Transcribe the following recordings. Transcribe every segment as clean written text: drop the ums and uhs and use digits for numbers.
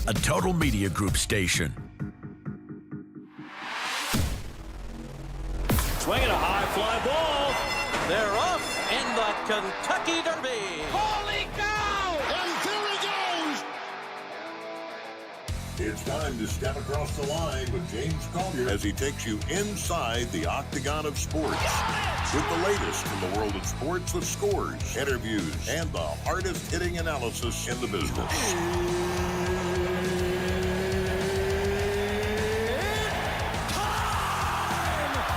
a Total Media Group station. Swinging a high fly ball. They're off in the Kentucky Derby. Holy cow! And there he goes! It's time to step across the line with James Collier as he takes you inside the octagon of sports. With the latest from the world of sports, the scores, interviews, and the hardest-hitting analysis in the business.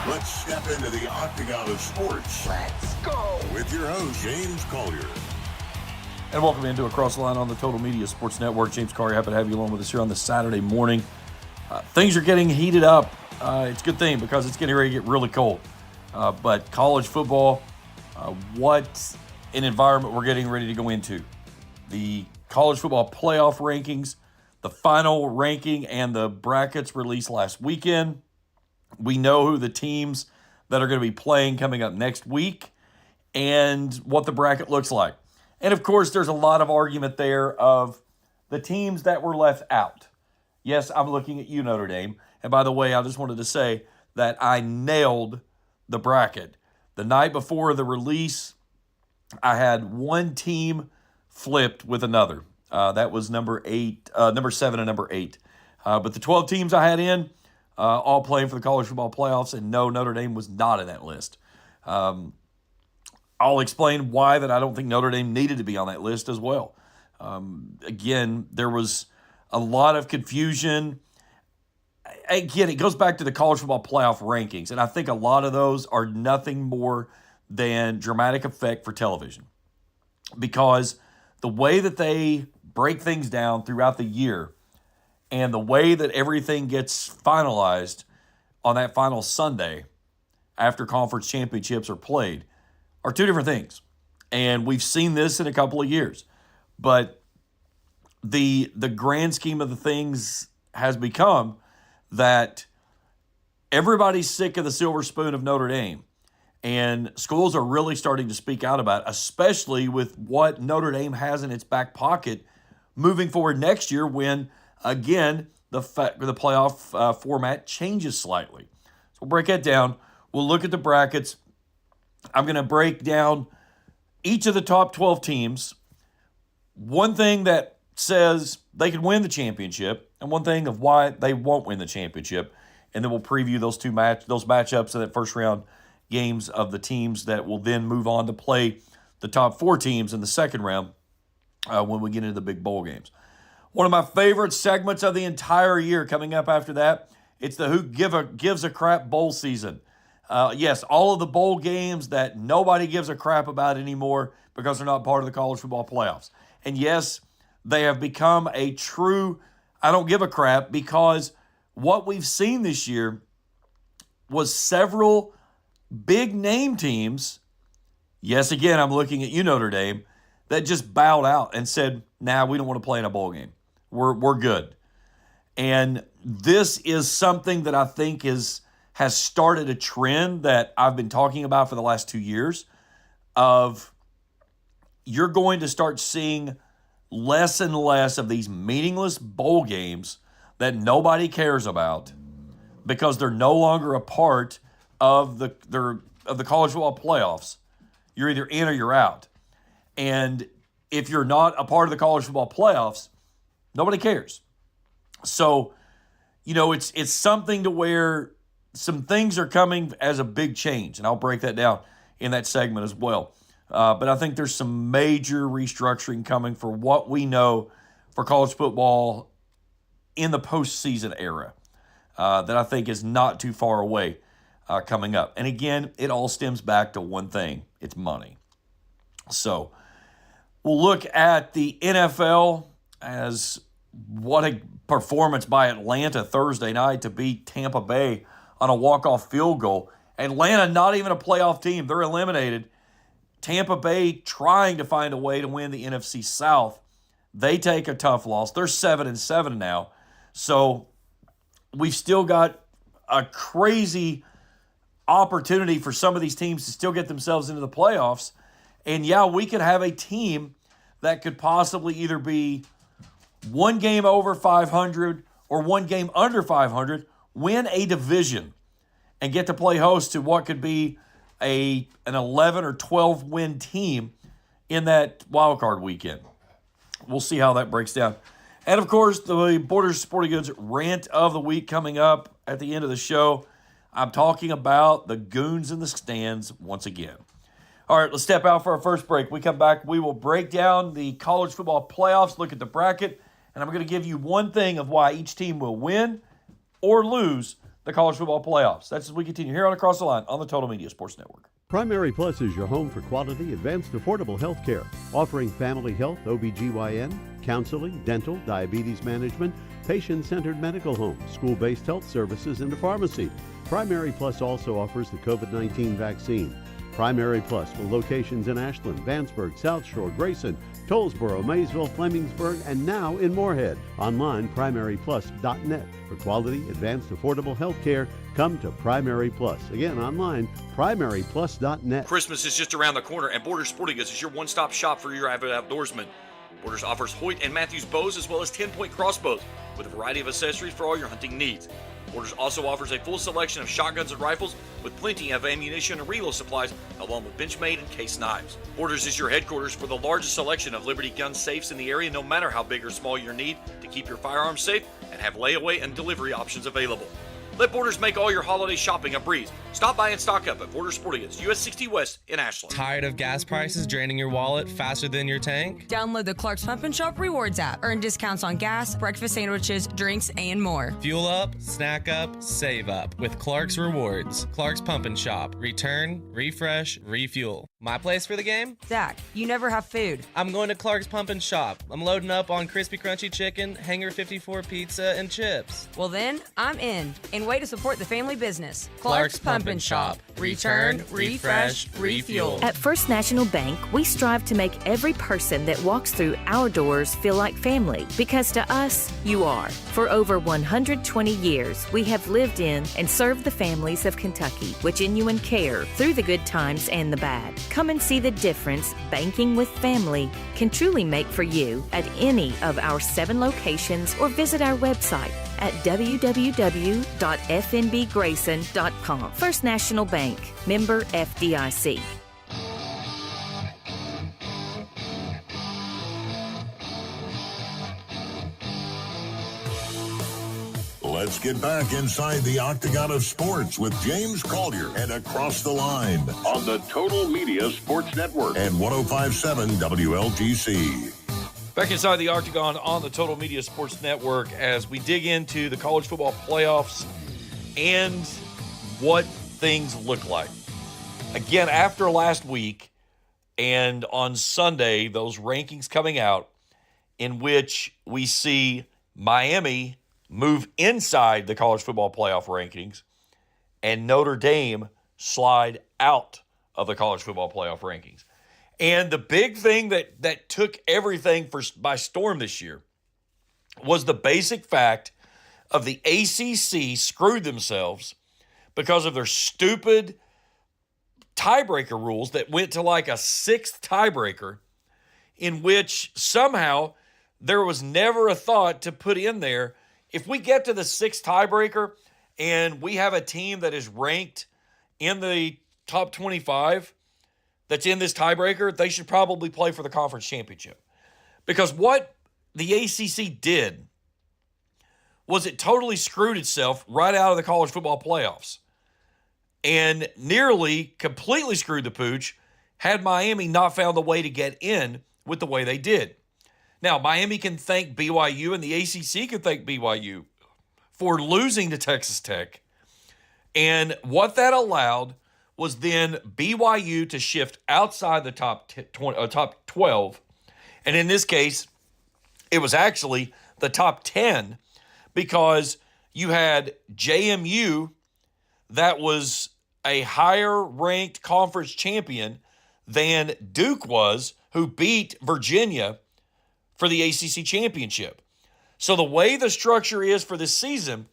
Let's step into the octagon of sports. Let's go! With your host, James Collier. And welcome into Across the Line on the Total Media Sports Network. James Collier, happy to have you along with us here on this Saturday morning. Things are getting heated up. It's a good thing because it's getting ready to get really cold. But college football, what an environment we're getting ready to go into. The college football playoff rankings, the final ranking and the brackets released last weekend. We know who the teams that are going to be playing coming up next week and what the bracket looks like. And, of course, there's a lot of argument there of the teams that were left out. Yes, I'm looking at you, Notre Dame. And, by the way, I just wanted to say that I nailed the bracket. The night before the release, I had one team flipped with another. That was number 7 and number 8. But the 12 teams I had in, all playing for the college football playoffs, and no, Notre Dame was not in that list. I'll explain why that I don't think Notre Dame needed to be on that list as well. Again, there was a lot of confusion. Again, it goes back to the college football playoff rankings, and I think a lot of those are nothing more than dramatic effect for television. Because the way that they break things down throughout the year and the way that everything gets finalized on that final Sunday after conference championships are played are two different things. And we've seen this in a couple of years. But the grand scheme of the things has become that everybody's sick of the silver spoon of Notre Dame. And schools are really starting to speak out about it, especially with what Notre Dame has in its back pocket moving forward next year when, again, the playoff format changes slightly. So we'll break that down. We'll look at the brackets. I'm going to break down each of the top 12 teams. One thing that says they could win the championship and one thing of why they won't win the championship. And then we'll preview those matchups in that first round games of the teams that will then move on to play the top 4 teams in the second round when we get into the big bowl games. One of my favorite segments of the entire year coming up after that, it's the Who Gives a Crap Bowl season. Yes, all of the bowl games that nobody gives a crap about anymore because they're not part of the college football playoffs. And yes, they have become a true I don't give a crap because what we've seen this year was several big name teams, yes, again, I'm looking at you, Notre Dame, that just bowed out and said, nah, we don't want to play in a bowl game. We're good. And this is something that I think has started a trend that I've been talking about for the last 2 years of you're going to start seeing less and less of these meaningless bowl games that nobody cares about because they're no longer a part of the college football playoffs. You're either in or you're out. And if you're not a part of the college football playoffs, nobody cares. So, it's something to where some things are coming as a big change, and I'll break that down in that segment as well. But I think there's some major restructuring coming for what we know for college football in the postseason era that I think is not too far away coming up. And again, it all stems back to one thing. It's money. So we'll look at the NFL as what a performance by Atlanta Thursday night to beat Tampa Bay on a walk-off field goal. Atlanta, not even a playoff team. They're eliminated. Tampa Bay trying to find a way to win the NFC South. They take a tough loss. They're 7-7 now. So we've still got a crazy opportunity for some of these teams to still get themselves into the playoffs. And yeah, we could have a team that could possibly either be one game over 500 or one game under 500, win a division, and get to play host to what could be an 11 or 12 win team in that wild card weekend. We'll see how that breaks down. And, of course, the Borders Sporting Goods Rant of the Week coming up at the end of the show. I'm talking about the goons in the stands once again. All right, let's step out for our first break. We come back, we will break down the college football playoffs, look at the bracket, and I'm going to give you one thing of why each team will win or lose the college football playoffs. That's as we continue here on Across the Line on the Total Media Sports Network. Primary Plus is your home for quality, advanced, affordable health care, offering family health, OBGYN, counseling, dental, diabetes management, patient-centered medical home, school-based health services, and a pharmacy. Primary Plus also offers the COVID-19 vaccine. Primary Plus with locations in Ashland, Vanceburg, South Shore, Grayson, Tollsboro, Maysville, Flemingsburg, and now in Moorhead. Online, primaryplus.net. For quality, advanced, affordable health care, come to Primary Plus. Again, online, primaryplus.net. Christmas is just around the corner, and Borders Sporting Goods is your one-stop shop for your avid outdoorsman. Borders offers Hoyt and Matthews bows as well as 10-point crossbows with a variety of accessories for all your hunting needs. Borders also offers a full selection of shotguns and rifles with plenty of ammunition and reload supplies, along with Benchmade and case knives. Borders is your headquarters for the largest selection of Liberty gun safes in the area, no matter how big or small your need, to keep your firearms safe and have layaway and delivery options available. Let Borders make all your holiday shopping a breeze. Stop by and stock up at Borders Sporting Goods, US 60 West in Ashland. Tired of gas prices draining your wallet faster than your tank? Download the Clark's Pump and Shop Rewards app. Earn discounts on gas, breakfast sandwiches, drinks, and more. Fuel up, snack up, save up with Clark's Rewards. Clark's Pump and Shop. Return, refresh, refuel. My place for the game? Zach, you never have food. I'm going to Clark's Pump and Shop. I'm loading up on crispy crunchy chicken, Hanger 54 pizza, and chips. Well then, I'm in. And way to support the family business. Clark's Pump and Shop. Return, refresh, refuel. At First National Bank, we strive to make every person that walks through our doors feel like family, because to us, you are. For over 120 years, we have lived in and served the families of Kentucky with genuine care through the good times and the bad. Come and see the difference banking with family can truly make for you at any of our 7 locations, or visit our website at www.fnbgrayson.com. First National Bank, member FDIC. Let's get back inside the Octagon of Sports with James Collier and Across the Line on the Total Media Sports Network and 105.7 WLGC. Back inside the Octagon on the Total Media Sports Network as we dig into the college football playoffs and what things look like. Again, after last week and on Sunday, those rankings coming out in which we see Miami move inside the college football playoff rankings and Notre Dame slide out of the college football playoff rankings. And the big thing that took everything by storm this year was the basic fact of the ACC screwed themselves because of their stupid tiebreaker rules that went to like a 6th tiebreaker, in which somehow there was never a thought to put in there, if we get to the 6th tiebreaker and we have a team that is ranked in the top 25 that's in this tiebreaker, they should probably play for the conference championship. Because what the ACC did was it totally screwed itself right out of the college football playoffs and nearly completely screwed the pooch had Miami not found a way to get in with the way they did. Now, Miami can thank BYU and the ACC can thank BYU for losing to Texas Tech. And what that allowed was then BYU to shift outside the top 12. And in this case, it was actually the top 10 because you had JMU that was a higher ranked conference champion than Duke was, who beat Virginia for the ACC championship. So the way the structure is for this season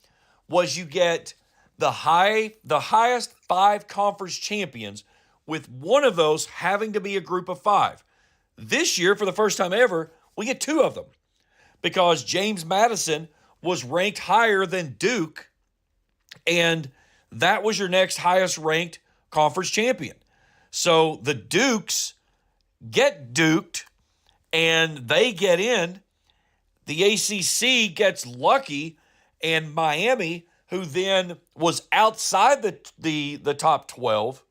was you get the highest 5 conference champions, with one of those having to be a group of 5. This year, for the first time ever, we get 2 of them because James Madison was ranked higher than Duke, and that was your next highest ranked conference champion. So the Dukes get duked, and they get in. The ACC gets lucky, and Miami, who then was outside the top 12,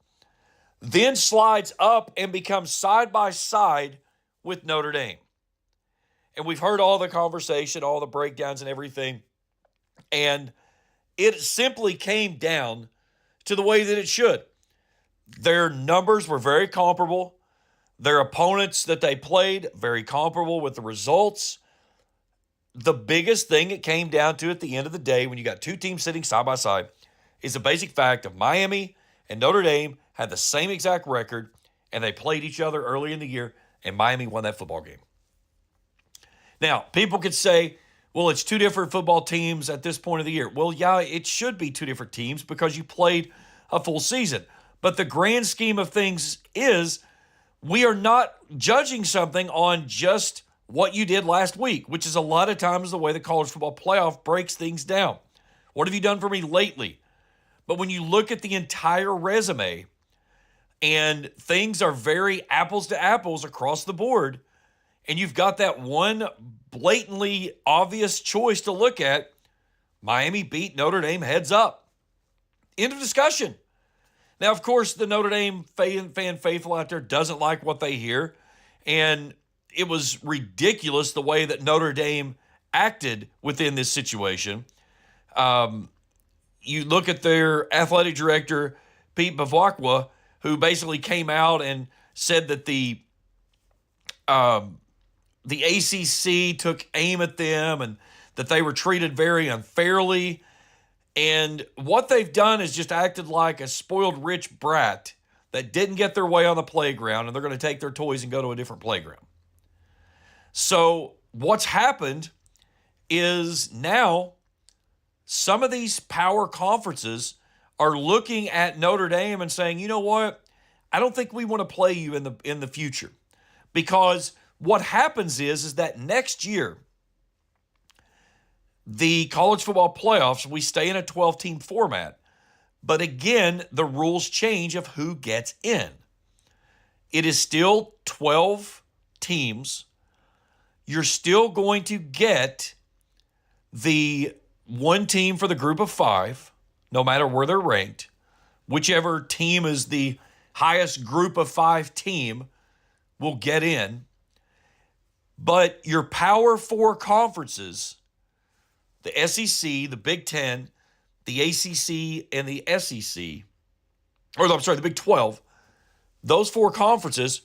then slides up and becomes side by side with Notre Dame. And we've heard all the conversation, all the breakdowns and everything. And it simply came down to the way that it should. Their numbers were very comparable. Their opponents that they played, very comparable with the results. The biggest thing it came down to at the end of the day, when you got two teams sitting side by side, is the basic fact of Miami and Notre Dame had the same exact record, and they played each other early in the year, and Miami won that football game. Now, people could say, well, it's two different football teams at this point of the year. Well, yeah, it should be two different teams because you played a full season. But the grand scheme of things is we are not judging something on just what you did last week, which is a lot of times the way the college football playoff breaks things down. What have you done for me lately? But when you look at the entire resume and things are very apples to apples across the board, and you've got that one blatantly obvious choice to look at, Miami beat Notre Dame heads up. End of discussion. Now, of course, the Notre Dame fan faithful out there doesn't like what they hear, and it was ridiculous the way that Notre Dame acted within this situation. You look at their athletic director, Pete Bavacqua, who basically came out and said that the ACC took aim at them and that they were treated very unfairly. And what they've done is just acted like a spoiled rich brat that didn't get their way on the playground, and they're going to take their toys and go to a different playground. So what's happened is now some of these power conferences are looking at Notre Dame and saying, you know what? I don't think we want to play you in the future. Because what happens is that next year, the college football playoffs, we stay in a 12-team format. But again, the rules change of who gets in. It is still 12 teams. You're still going to get the one team for the group of five, no matter where they're ranked. Whichever team is the highest group of five team will get in. But your Power Four conferences, the SEC, the Big Ten, the ACC, and the SEC, the Big 12, those four conferences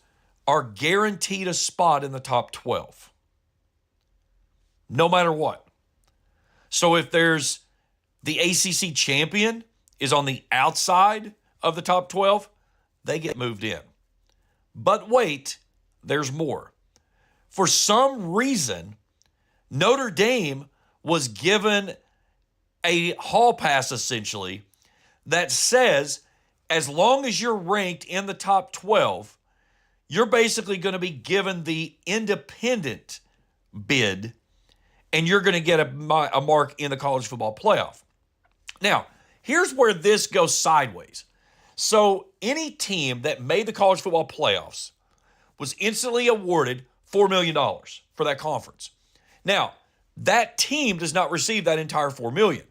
are guaranteed a spot in the top 12. No matter what. So if there's the ACC champion is on the outside of the top 12, they get moved in. But wait, there's more. For some reason, Notre Dame was given a hall pass, essentially, that says as long as you're ranked in the top 12, you're basically going to be given the independent bid, and you're going to get a mark in the college football playoff. Now, here's where this goes sideways. So any team that made the college football playoffs was instantly awarded $4 million for that conference. Now, that team does not receive that entire $4 million.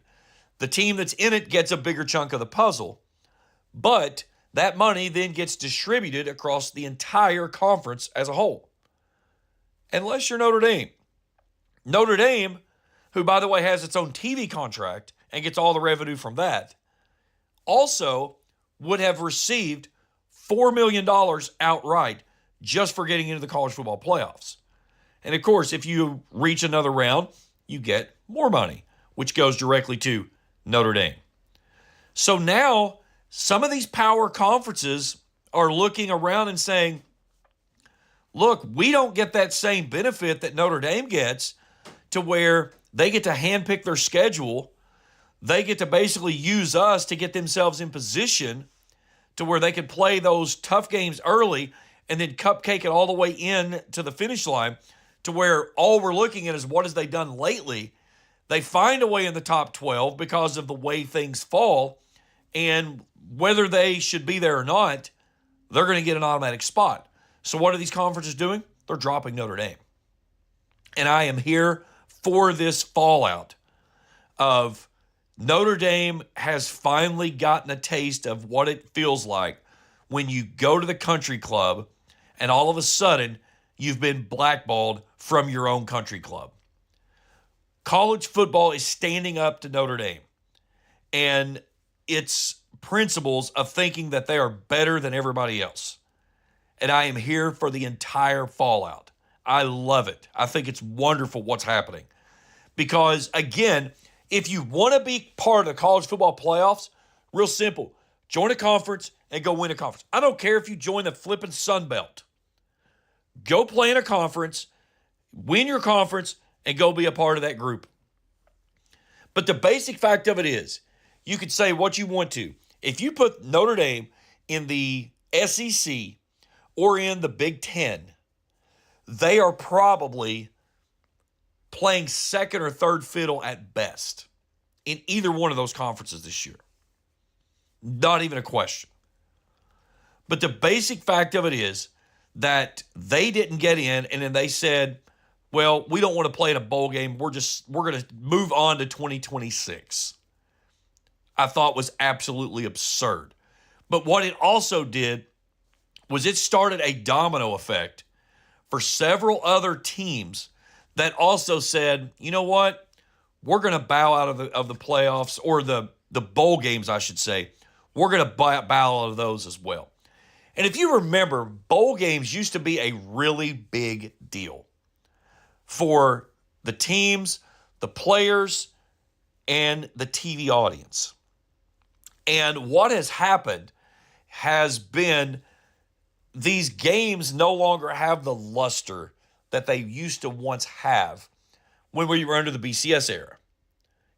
The team that's in it gets a bigger chunk of the puzzle, but that money then gets distributed across the entire conference as a whole. Unless you're Notre Dame. Notre Dame, who, by the way, has its own TV contract and gets all the revenue from that, also would have received $4 million outright just for getting into the college football playoffs. And, of course, if you reach another round, you get more money, which goes directly to Notre Dame. So now some of these power conferences are looking around and saying, look, we don't get that same benefit that Notre Dame gets, to where they get to handpick their schedule. They get to basically use us to get themselves in position to where they can play those tough games early and then cupcake it all the way in to the finish line to where all we're looking at is what has they done lately. They find a way in the top 12 because of the way things fall, and whether they should be there or not, they're going to get an automatic spot. So what are these conferences doing? They're dropping Notre Dame. And I am here for this fallout of Notre Dame has finally gotten a taste of what it feels like when you go to the country club and all of a sudden you've been blackballed from your own country club. College football is standing up to Notre Dame and its principles of thinking that they are better than everybody else. And I am here for the entire fallout. I love it. I think it's wonderful what's happening. Because, again, if you want to be part of the college football playoffs, real simple. Join a conference and go win a conference. I don't care if you join the flipping Sun Belt. Go play in a conference, win your conference, and go be a part of that group. But the basic fact of it is, you could say what you want to. If you put Notre Dame in the SEC or in the Big Ten, they are probably playing second or third fiddle at best in either one of those conferences this year. Not even a question. But the basic fact of it is that they didn't get in, and then they said, well, we don't want to play in a bowl game. We're going to move on to 2026. I thought was absolutely absurd. But what it also did was it started a domino effect for several other teams that also said, you know what? We're going to bow out of the playoffs, or the bowl games, I should say. We're going to bow out of those as well. And if you remember, bowl games used to be a really big deal for the teams, the players, and the TV audience. And what has happened has been these games no longer have the luster that they used to once have when we were under the BCS era.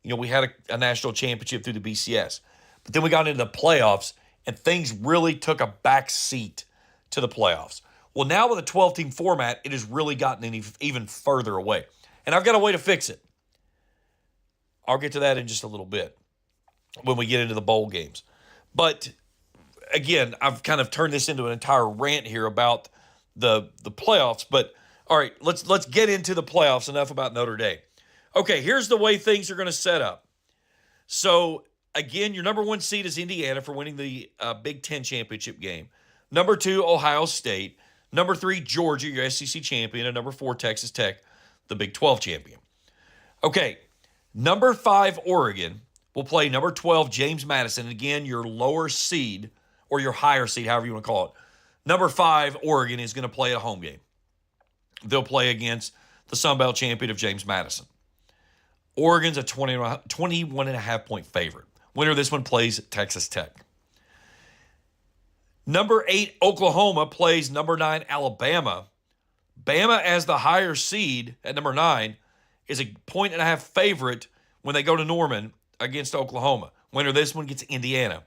You know, we had a national championship through the BCS. But then we got into the playoffs, and things really took a back seat to the playoffs. Well, now with a 12-team format, it has really gotten even further away. And I've got a way to fix it. I'll get to that in just a little bit when we get into the bowl games. But again, I've kind of turned this into an entire rant here about the playoffs. But all right, let's get into the playoffs. Enough about Notre Dame. Okay, here's the way things are going to set up. So again, your number one seed is Indiana for winning the Big Ten championship game. Number 2, Ohio State. Number 3, Georgia, your SEC champion. And number 4, Texas Tech, the Big 12 champion. Okay, number 5, Oregon will play number 12, James Madison. And again, your lower seed, or your higher seed, however you want to call it. Number 5, Oregon, is going to play a home game. They'll play against the Sun Belt champion of James Madison. Oregon's a 21.5-point favorite. Winner of this one plays Texas Tech. Number 8, Oklahoma plays number 9, Alabama. Bama, as the higher seed at number 9, is a 1.5 favorite when they go to Norman against Oklahoma. Winner of this one gets Indiana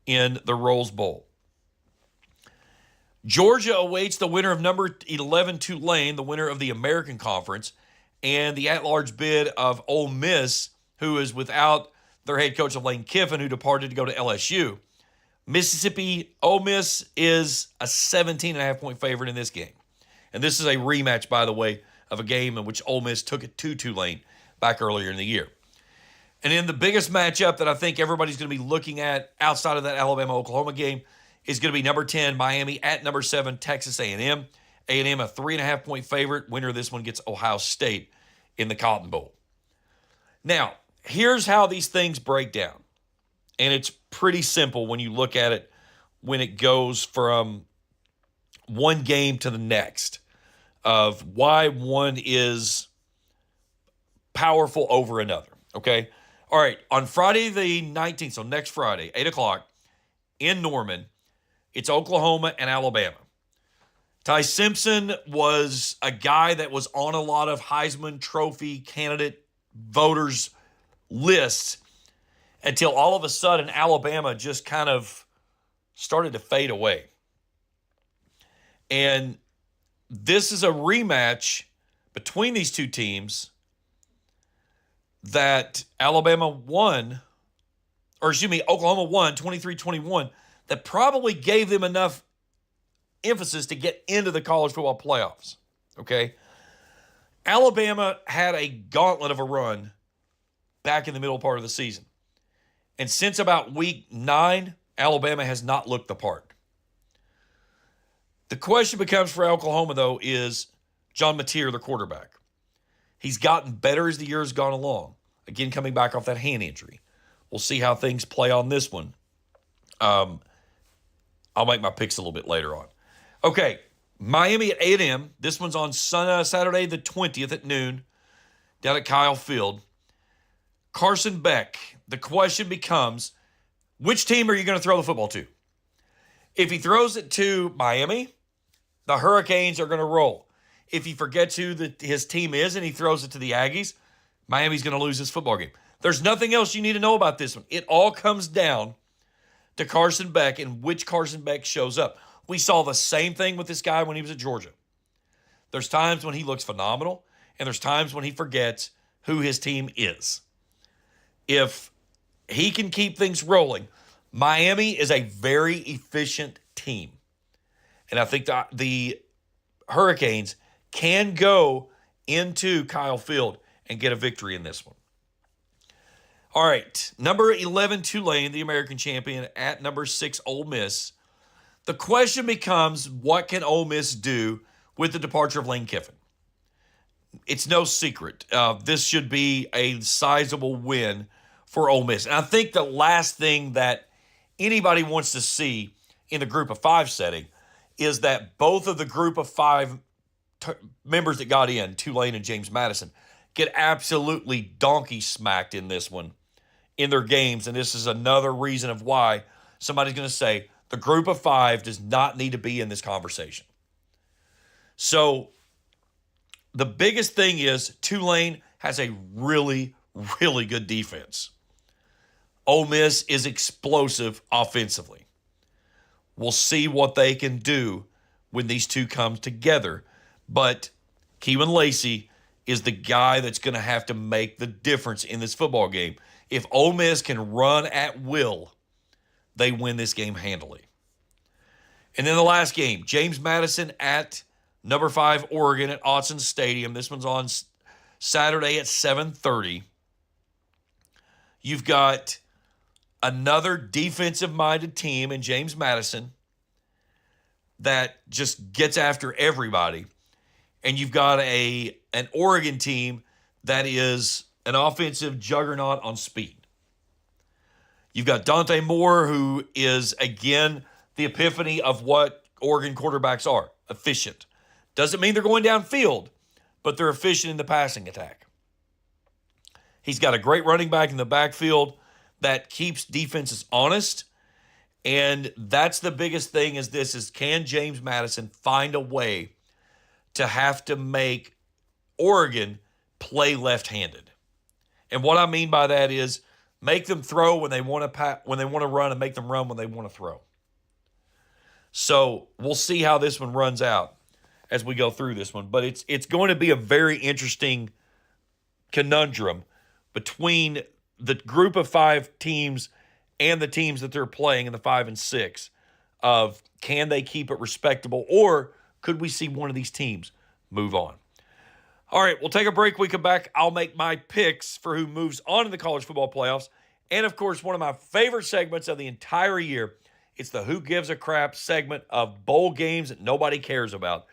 in the Rose Bowl. Georgia awaits the winner of number 11, Tulane, the winner of the American Conference, and the at-large bid of Ole Miss, who is without their head coach, Lane Kiffin, who departed to go to LSU. Mississippi Ole Miss is a 17.5-point favorite in this game. And this is a rematch, by the way, of a game in which Ole Miss took it to Tulane back earlier in the year. And in the biggest matchup that I think everybody's going to be looking at outside of that Alabama-Oklahoma game is going to be number 10, Miami, at number 7, Texas A&M. A&M, a 3.5-point favorite. Winner of this one gets Ohio State in the Cotton Bowl. Now, here's how these things break down. And it's pretty simple when you look at it when it goes from one game to the next of why one is powerful over another, okay? All right, on Friday the 19th, so next Friday, 8 o'clock, in Norman, it's Oklahoma and Alabama. Ty Simpson was a guy that was on a lot of Heisman Trophy candidate voters lists until all of a sudden Alabama just kind of started to fade away. And this is a rematch between these two teams that Oklahoma won 23-21, that probably gave them enough emphasis to get into the college football playoffs, okay? Alabama had a gauntlet of a run back in the middle part of the season. And since about week 9, Alabama has not looked the part. The question becomes for Oklahoma, though, is John Mateer, the quarterback. He's gotten better as the year has gone along. Again, coming back off that hand injury. We'll see how things play on this one. I'll make my picks a little bit later on. Okay, Miami at 8 a.m. This one's on Saturday the 20th at noon down at Kyle Field. Carson Beck, the question becomes, which team are you going to throw the football to? If he throws it to Miami, the Hurricanes are going to roll. If he forgets who his team is and he throws it to the Aggies, Miami's going to lose this football game. There's nothing else you need to know about this one. It all comes down to Carson Beck and which Carson Beck shows up. We saw the same thing with this guy when he was at Georgia. There's times when he looks phenomenal, and there's times when he forgets who his team is. If he can keep things rolling, Miami is a very efficient team. And I think the Hurricanes can go into Kyle Field and get a victory in this one. All right, number 11, Tulane, the American champion, at number 6, Ole Miss. The question becomes, what can Ole Miss do with the departure of Lane Kiffin? It's no secret. This should be a sizable win for Ole Miss. And I think the last thing that anybody wants to see in the group of 5 setting is that both of the group of 5 members that got in, Tulane and James Madison, get absolutely donkey smacked in this one in their games. And this is another reason of why somebody's going to say the group of 5 does not need to be in this conversation. So the biggest thing is Tulane has a really, really good defense. Ole Miss is explosive offensively. We'll see what they can do when these two come together. But Keywan Lacey is the guy that's going to have to make the difference in this football game. If Ole Miss can run at will, they win this game handily. And then the last game, James Madison at number 5, Oregon at Autzen Stadium. This one's on Saturday at 7:30. You've got another defensive-minded team in James Madison that just gets after everybody. And you've got an Oregon team that is an offensive juggernaut on speed. You've got Dante Moore, who is, again, the epiphany of what Oregon quarterbacks are, efficient. Doesn't mean they're going downfield, but they're efficient in the passing attack. He's got a great running back in the backfield that keeps defenses honest, and that's the biggest thing is can James Madison find a way to have to make Oregon play left-handed? And what I mean by that is make them throw when they want to run, and make them run when they want to throw. So we'll see how this one runs out as we go through this one. But it's going to be a very interesting conundrum between the group of 5 teams and the teams that they're playing in the 5 and 6 of can they keep it respectable, or could we see one of these teams move on? All right, we'll take a break. We come back. I'll make my picks for who moves on to the college football playoffs. And, of course, one of my favorite segments of the entire year, it's the Who Gives a Crap segment of bowl games that nobody cares about,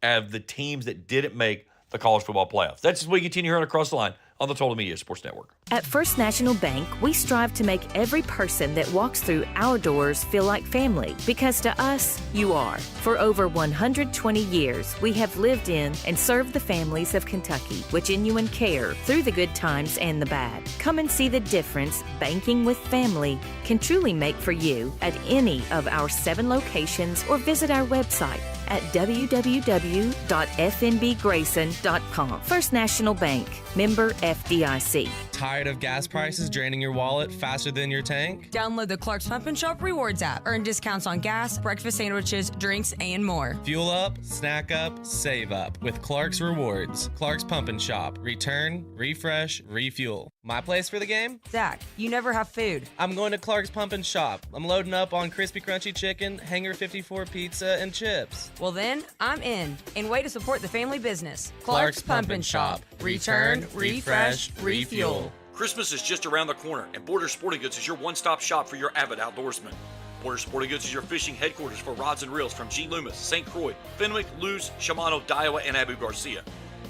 of the teams that didn't make the college football playoffs. That's as we continue here on Across the Line on the Total Media Sports Network. At First National Bank, we strive to make every person that walks through our doors feel like family, because to us, you are. For over 120 years, we have lived in and served the families of Kentucky with genuine care through the good times and the bad. Come and see the difference banking with family can truly make for you at any of our 7 locations, or visit our website at www.fnbgrayson.com. First National Bank, member FDIC. Tired of gas prices draining your wallet faster than your tank? Download the Clark's Pump and Shop Rewards app. Earn discounts on gas, breakfast sandwiches, drinks, and more. Fuel up, snack up, save up with Clark's Rewards. Clark's Pump and Shop. Return, refresh, refuel. My place for the game? Zach, you never have food. I'm going to Clark's Pump and Shop. I'm loading up on crispy crunchy chicken, Hanger 54 pizza, and chips. Well then, I'm in. And way to support the family business. Clark's Pump and Shop. Return, refresh, refuel. Christmas is just around the corner, and Borders Sporting Goods is your one-stop shop for your avid outdoorsman. Borders Sporting Goods is your fishing headquarters for rods and reels from G. Loomis, St. Croix, Fenwick, Lewis, Shimano, Daiwa, and Abu Garcia.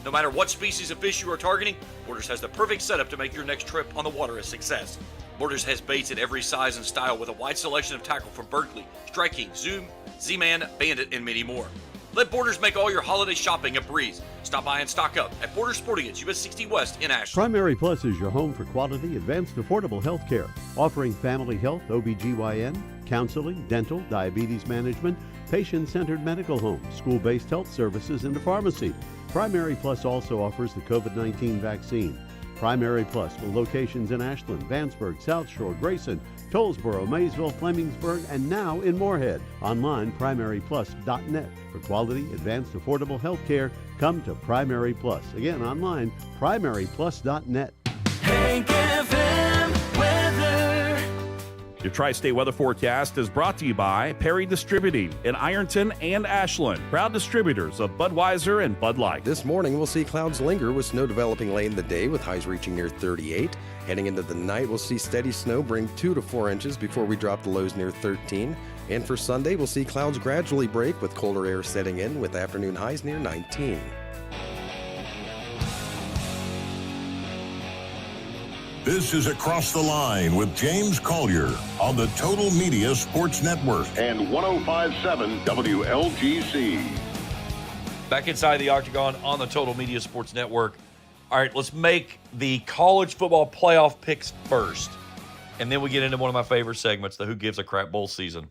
No matter what species of fish you are targeting, Borders has the perfect setup to make your next trip on the water a success. Borders has baits in every size and style with a wide selection of tackle from Berkley, Strike King, Zoom, Z-Man, Bandit, and many more. Let Borders make all your holiday shopping a breeze. Stop by and stock up at Borders Sporting Goods, US 60 West in Ashland. Primary Plus is your home for quality, advanced, affordable health care, offering family health, OBGYN, counseling, dental, diabetes management, patient-centered medical home, school-based health services, and a pharmacy. Primary Plus also offers the COVID-19 vaccine. Primary Plus with locations in Ashland, Vanceburg, South Shore, Grayson, Tollsboro, Maysville, Flemingsburg, and now in Moorhead. Online, primaryplus.net. For quality, advanced, affordable health care, come to Primary Plus. Again, online, primaryplus.net. Hank FM weather. Your Tri-State weather forecast is brought to you by Perry Distributing in Ironton and Ashland, proud distributors of Budweiser and Bud Light. This morning, we'll see clouds linger with snow developing late in the day with highs reaching near 38. Heading into the night, we'll see steady snow bring 2 to 4 inches before we drop the lows near 13. And for Sunday, we'll see clouds gradually break with colder air setting in with afternoon highs near 19. This is Across the Line with James Collier on the Total Media Sports Network and 105.7 WLGC. Back inside the Octagon on the Total Media Sports Network. All right, let's make the college football playoff picks first. And then we get into one of my favorite segments, the Who Gives a Crap Bowl season,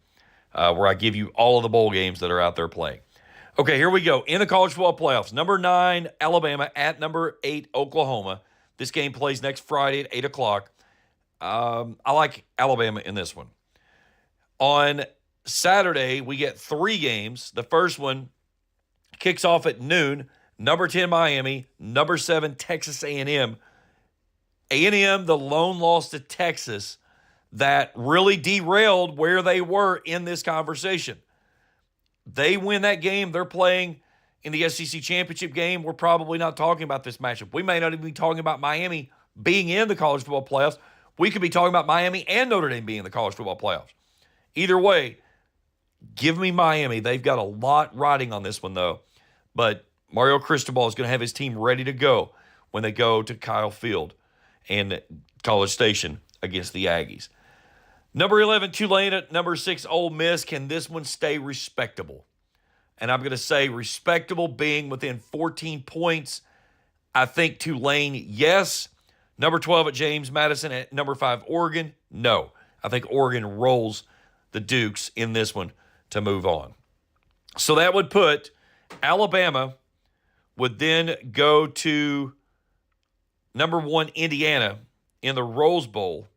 where I give you all of the bowl games that are out there playing. Okay, here we go. In the college football playoffs, number 9, Alabama at number 8, Oklahoma. This game plays next Friday at 8 o'clock. I like Alabama in this one. On Saturday, we get 3 games. The first one kicks off at noon. Number 10, Miami. Number 7, Texas A&M. A&M, the lone loss to Texas that really derailed where they were in this conversation. They win that game. They're playing in the SEC championship game. We're probably not talking about this matchup. We may not even be talking about Miami being in the college football playoffs. We could be talking about Miami and Notre Dame being in the college football playoffs. Either way, give me Miami. They've got a lot riding on this one, though. But Mario Cristobal is going to have his team ready to go when they go to Kyle Field and College Station against the Aggies. Number 11, Tulane at number 6, Ole Miss. Can this one stay respectable? And I'm going to say respectable being within 14 points. I think Tulane, yes. Number 12 at James Madison. At number 5, Oregon, no. I think Oregon rolls the Dukes in this one to move on. So that would put Alabama would then go to number 1, Indiana in the Rose Bowl.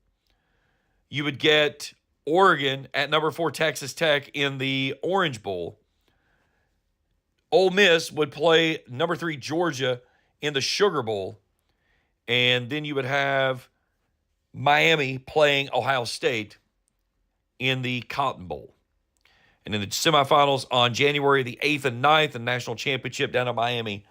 You would get Oregon at number 4, Texas Tech in the Orange Bowl. Ole Miss would play number 3, Georgia in the Sugar Bowl. And then you would have Miami playing Ohio State in the Cotton Bowl. And in the semifinals on January the 8th and 9th, the national championship down in Miami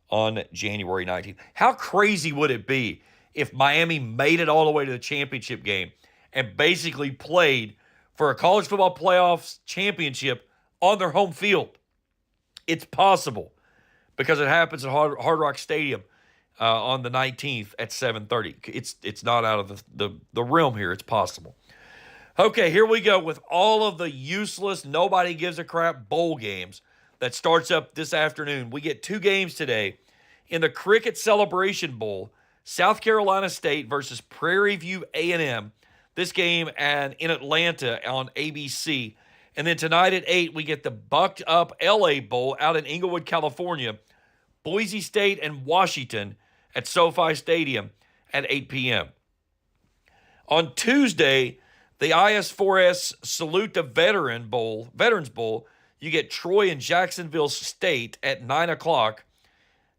on January 19th. How crazy would it be if Miami made it all the way to the championship game and basically played for a college football playoffs championship on their home field? It's possible because it happens at Hard Rock Stadium on the 19th at 7:30. It's not out of the realm here. It's possible. Okay, here we go with all of the useless, nobody gives a crap bowl games that starts up this afternoon. We get 2 games today. In the Cricket Celebration Bowl, South Carolina State versus Prairie View A&M. This game in Atlanta on ABC. And then tonight at 8, we get the bucked up LA Bowl out in Inglewood, California. Boise State and Washington at SoFi Stadium. at 8 p.m. On Tuesday, the IS4S Salute the Veterans Bowl, you get Troy and Jacksonville State at 9 o'clock.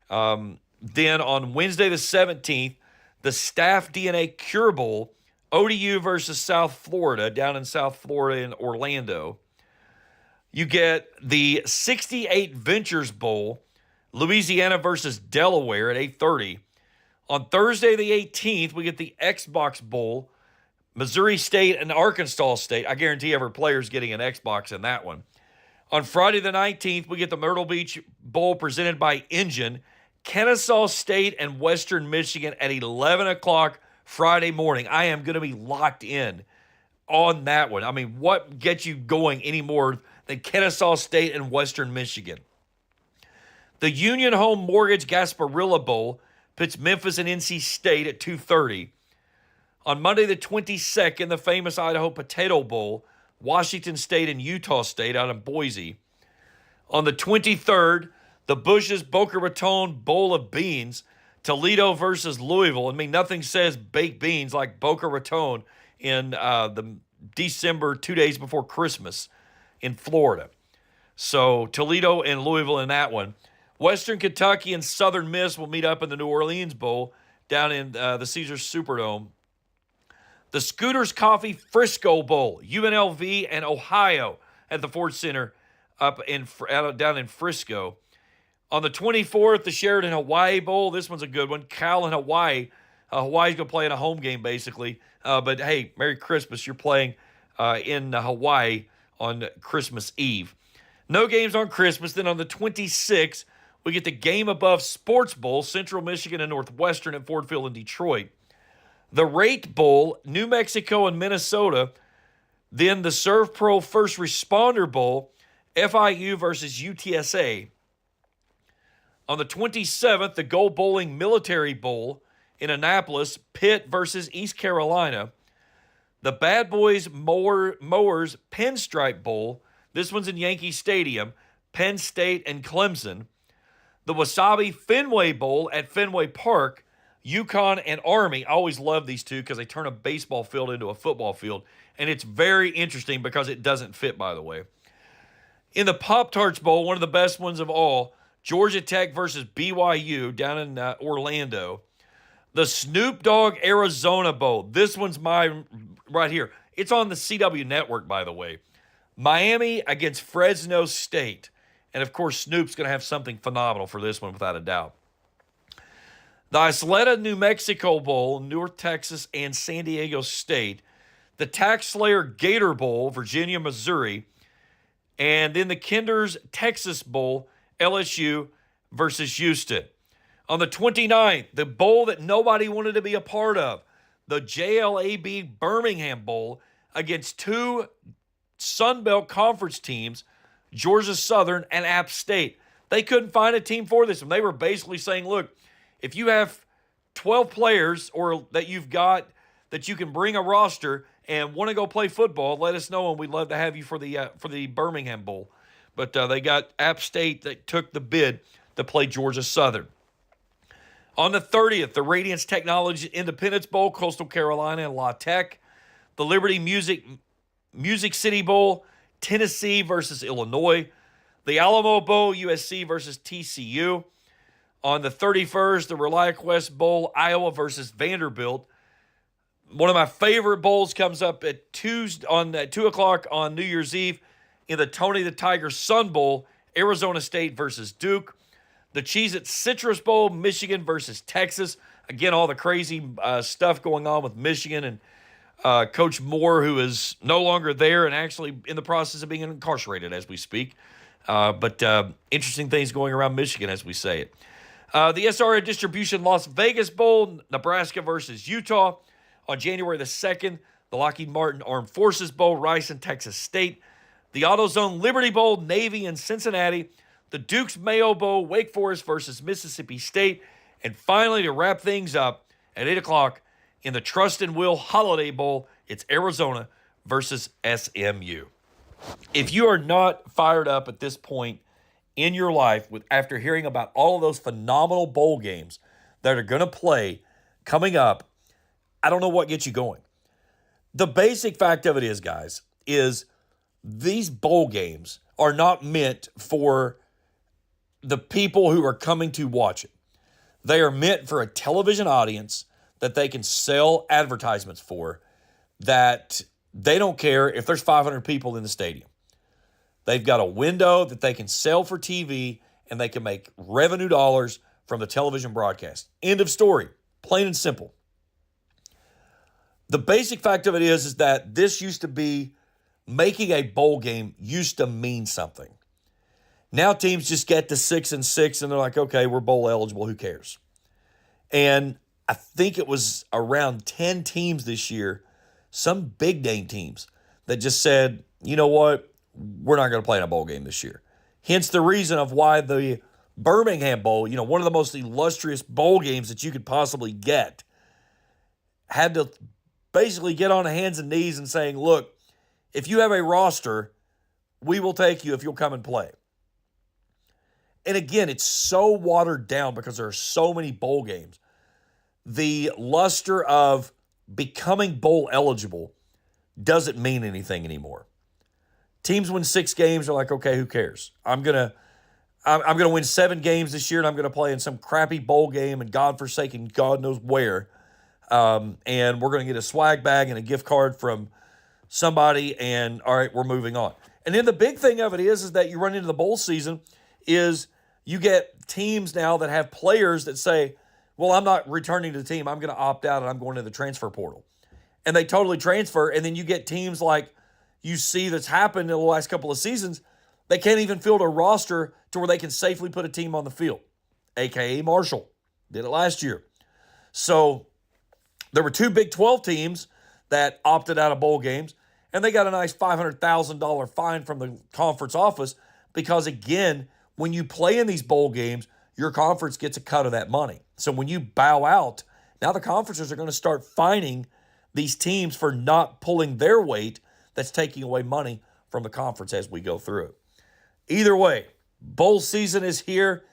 Then on Wednesday the 17th, the Staff DNA Cure Bowl, ODU versus South Florida, down in South Florida in Orlando. You get the 68 Ventures Bowl, Louisiana versus Delaware at 8:30. On Thursday the 18th, we get the Xbox Bowl, Missouri State and Arkansas State. I guarantee every player's getting an Xbox in that one. On Friday the 19th, we get the Myrtle Beach Bowl presented by Engine, Kennesaw State and Western Michigan at 11 o'clock Friday morning. I am going to be locked in on that one. I mean, what gets you going any more than Kennesaw State and Western Michigan? The Union Home Mortgage Gasparilla Bowl pits Memphis and NC State at 2:30. On Monday the 22nd, the famous Idaho Potato Bowl, Washington State and Utah State out in Boise. On the 23rd, the Bush's Boca Raton Bowl of Beans, Toledo versus Louisville. I mean, nothing says baked beans like Boca Raton in the December 2 days before Christmas in Florida. So Toledo and Louisville in that one. Western Kentucky and Southern Miss will meet up in the New Orleans Bowl down in the Caesars Superdome. The Scooters Coffee Frisco Bowl, UNLV and Ohio at the Ford Center down in Frisco. On the 24th, the Sheridan Hawaii Bowl. This one's a good one. Cal and Hawaii. Hawaii's going to play in a home game, basically. But, hey, Merry Christmas. You're playing in Hawaii on Christmas Eve. No games on Christmas. Then on the 26th, we get the Game Above Sports Bowl, Central Michigan and Northwestern at Ford Field in Detroit. The Rate Bowl, New Mexico and Minnesota. Then the Serve Pro First Responder Bowl, FIU versus UTSA. On the 27th, the Gold Bowling Military Bowl in Annapolis, Pitt versus East Carolina. The Bad Boys Mowers Pinstripe Bowl. This one's in Yankee Stadium, Penn State and Clemson. The Wasabi Fenway Bowl at Fenway Park, UConn and Army. I always love these two because they turn a baseball field into a football field. And it's very interesting because it doesn't fit, by the way. In the Pop-Tarts Bowl, one of the best ones of all, Georgia Tech versus BYU down in Orlando. The Snoop Dogg Arizona Bowl. This one's mine right here. It's on the CW network, by the way. Miami against Fresno State. And, of course, Snoop's going to have something phenomenal for this one, without a doubt. The Isleta New Mexico Bowl, North Texas and San Diego State. The Tax Slayer Gator Bowl, Virginia, Missouri. And then the Kinder's Texas Bowl, LSU versus Houston. On the 29th, the bowl that nobody wanted to be a part of, the JLAB Birmingham Bowl against two Sun Belt Conference teams, Georgia Southern and App State. They couldn't find a team for this one. They were basically saying, look, if you have 12 players or that you've got that you can bring a roster and want to go play football, let us know and we'd love to have you for the Birmingham Bowl. But they got App State that took the bid to play Georgia Southern. On the 30th, the Radiance Technology Independence Bowl, Coastal Carolina and La Tech. The Liberty Music City Bowl, Tennessee versus Illinois. The Alamo Bowl, USC versus TCU. On the 31st, the ReliaQuest Bowl, Iowa versus Vanderbilt. One of my favorite bowls comes up at 2 o'clock on New Year's Eve in the Tony the Tiger Sun Bowl, Arizona State versus Duke. The Cheez-It Citrus Bowl, Michigan versus Texas. Again, all the crazy stuff going on with Michigan and Coach Moore, who is no longer there and actually in the process of being incarcerated as we speak. But interesting things going around Michigan as we say it. The SRA Distribution Las Vegas Bowl, Nebraska versus Utah. On January the 2nd, the Lockheed Martin Armed Forces Bowl, Rice and Texas State. The AutoZone Liberty Bowl, Navy and Cincinnati. The Duke's Mayo Bowl, Wake Forest versus Mississippi State. And finally, to wrap things up, at 8 o'clock in the Trust and Will Holiday Bowl, it's Arizona versus SMU. If you are not fired up at this point in your life after hearing about all of those phenomenal bowl games that are going to play coming up, I don't know what gets you going. The basic fact of it is, guys, is these bowl games are not meant for the people who are coming to watch it. They are meant for a television audience that they can sell advertisements for, that they don't care if there's 500 people in the stadium. They've got a window that they can sell for TV, and they can make revenue dollars from the television broadcast. End of story. Plain and simple. The basic fact of it is that this used to be, making a bowl game used to mean something. Now teams just get to 6-6 and they're like, okay, we're bowl eligible. Who cares? And I think it was around 10 teams this year, some big name teams, that just said, you know what? We're not going to play in a bowl game this year. Hence the reason of why the Birmingham Bowl, one of the most illustrious bowl games that you could possibly get, had to basically get on the hands and knees and saying, look, if you have a roster, we will take you if you'll come and play. And again, it's so watered down because there are so many bowl games. The luster of becoming bowl eligible doesn't mean anything anymore. Teams win 6 games, are like, okay, who cares? I'm gonna win 7 games this year, and I'm gonna play in some crappy bowl game and godforsaken God knows where. And we're gonna get a swag bag and a gift card from somebody, and all right, we're moving on. And then the big thing of it is that you run into the bowl season is you get teams now that have players that say, well, I'm not returning to the team. I'm going to opt out and I'm going to the transfer portal. And they totally transfer. And then you get teams like you see that's happened in the last couple of seasons. They can't even field a roster to where they can safely put a team on the field, a.k.a. Marshall. Did it last year. So there were 2 Big 12 teams that opted out of bowl games, and they got a nice $500,000 fine from the conference office because, again, when you play in these bowl games, your conference gets a cut of that money. So when you bow out, now the conferences are going to start fining these teams for not pulling their weight. That's taking away money from the conference as we go through it. Either way, bowl season is here.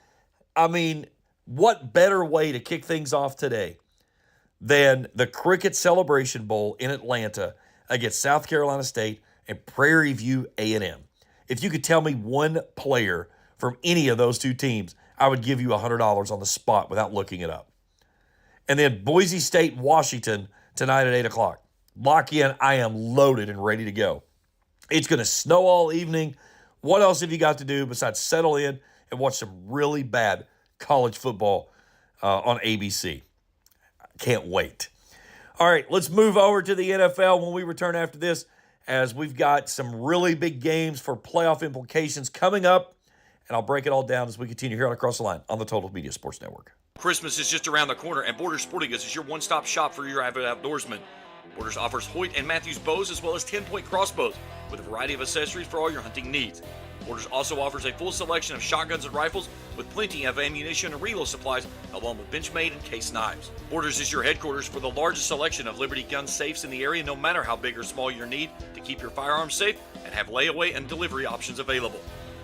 I mean, what better way to kick things off today than the Cricket Celebration Bowl in Atlanta against South Carolina State and Prairie View A&M. If you could tell me one player from any of those 2 teams, I would give you $100 on the spot without looking it up. And then Boise State, Washington tonight at 8 o'clock. Lock in. I am loaded and ready to go. It's going to snow all evening. What else have you got to do besides settle in and watch some really bad college football on ABC? Can't wait. All right, let's move over to the NFL when we return after this, as we've got some really big games for playoff implications coming up. And I'll break it all down as we continue here on Across the Line on the Total Media Sports Network. Christmas is just around the corner, and Borders Sporting Goods is your one-stop shop for your avid outdoorsman. Borders offers Hoyt and Matthews bows as well as 10-point crossbows with a variety of accessories for all your hunting needs. Borders also offers a full selection of shotguns and rifles with plenty of ammunition and reload supplies, along with Benchmade and case knives. Borders is your headquarters for the largest selection of Liberty gun safes in the area, no matter how big or small your need to keep your firearms safe, and have layaway and delivery options available.